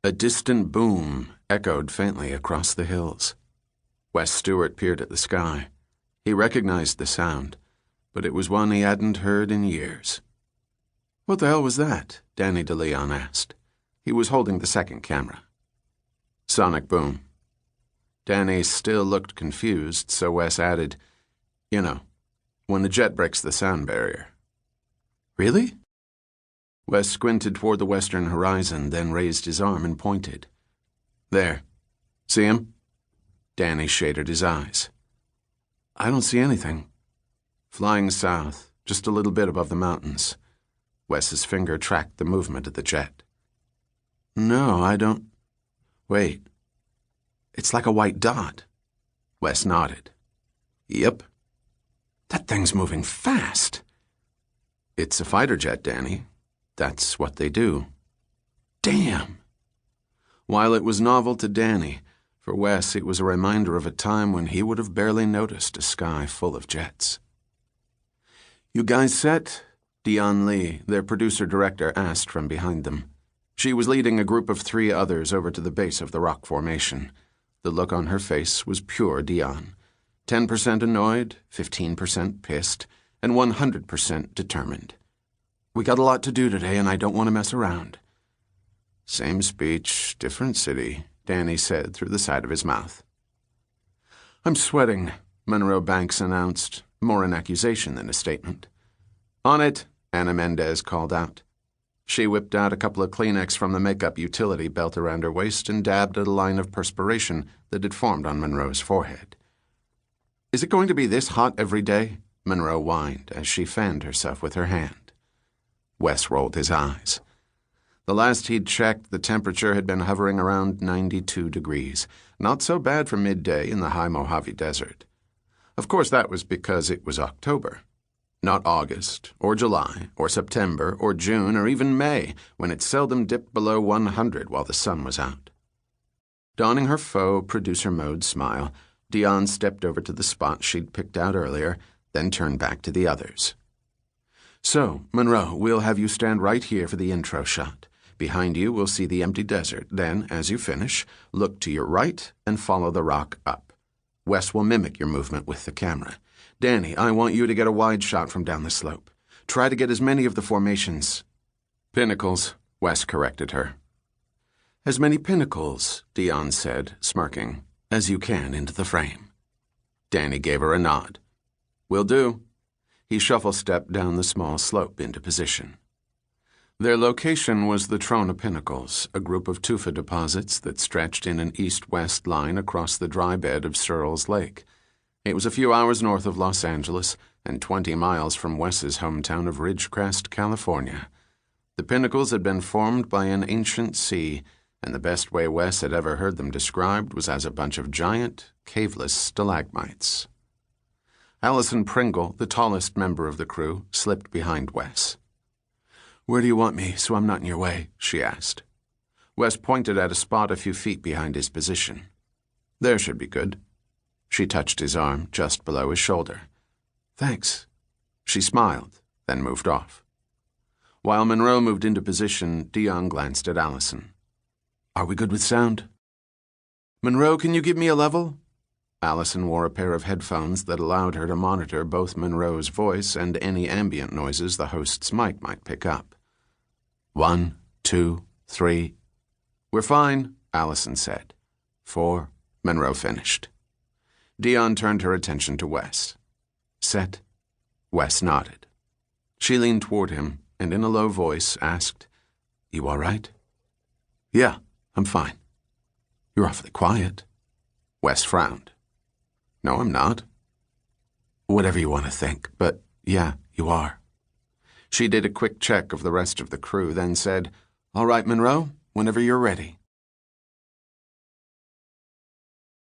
A distant boom echoed faintly across the hills. Wes Stewart peered at the sky. He recognized the sound, but it was one he hadn't heard in years. "What the hell was that?" Danny DeLeon asked. He was holding the second camera. "Sonic boom." Danny still looked confused, so Wes added, "You know, when a jet breaks the sound barrier." "Really?" Wes squinted toward the western horizon, then raised his arm and pointed. "There. See him?" Danny shaded his eyes. "I don't see anything." "Flying south, just a little bit above the mountains." Wes's finger tracked the movement of the jet. "No, I don't... Wait. It's like a white dot." Wes nodded. "Yep." "That thing's moving fast." "It's a fighter jet, Danny. That's what they do." "Damn." While it was novel to Danny, for Wes it was a reminder of a time when he would have barely noticed a sky full of jets. "You guys set?" Dion Lee, their producer-director, asked from behind them. She was leading a group of 3 others over to the base of the rock formation. The look on her face was pure Dion. 10% annoyed, 15% pissed, and 100% determined. "We got a lot to do today, and I don't want to mess around." "Same speech, different city," Danny said through the side of his mouth. "I'm sweating," Monroe Banks announced, more an accusation than a statement. "On it," Anna Mendez called out. She whipped out a couple of Kleenex from the makeup utility belt around her waist and dabbed at a line of perspiration that had formed on Monroe's forehead. "Is it going to be this hot every day?" Monroe whined as she fanned herself with her hand. Wes rolled his eyes. The last he'd checked, the temperature had been hovering around 92 degrees. Not so bad for midday in the high Mojave Desert. Of course, that was because it was October. Not August, or July, or September, or June, or even May, when it seldom dipped below 100 while the sun was out. Donning her faux producer mode smile, Dion stepped over to the spot she'd picked out earlier, then turned back to the others. "So, Monroe, we'll have you stand right here for the intro shot. Behind you, we'll see the empty desert. Then, as you finish, look to your right and follow the rock up. Wes will mimic your movement with the camera. Danny, I want you to get a wide shot from down the slope. Try to get as many of the formations—" "Pinnacles," Wes corrected her. "As many pinnacles," Dion said, smirking, "as you can into the frame." Danny gave her a nod. "Will do." He shuffle-stepped down the small slope into position. Their location was the Trona Pinnacles, a group of tufa deposits that stretched in an east-west line across the dry bed of Searles Lake. It was a few hours north of Los Angeles and 20 miles from Wes's hometown of Ridgecrest, California. The pinnacles had been formed by an ancient sea, and the best way Wes had ever heard them described was as a bunch of giant, caveless stalagmites. Allison Pringle, the tallest member of the crew, slipped behind Wes. "Where do you want me, so I'm not in your way?" she asked. Wes pointed at a spot a few feet behind his position. "There should be good." She touched his arm just below his shoulder. "Thanks." She smiled, then moved off. While Monroe moved into position, Dion glanced at Allison. "Are we good with sound?" "Monroe, can you give me a level?" Allison wore a pair of headphones that allowed her to monitor both Monroe's voice and any ambient noises the host's mic might pick up. 1, 2, 3. "We're fine," Allison said. 4. Monroe finished. Dion turned her attention to Wes. "Set?" Wes nodded. She leaned toward him and in a low voice asked, "You all right?" "Yeah, I'm fine." "You're awfully quiet." Wes frowned. "No, I'm not." "Whatever you want to think, but yeah, you are." She did a quick check of the rest of the crew, then said, "All right, Monroe, whenever you're ready."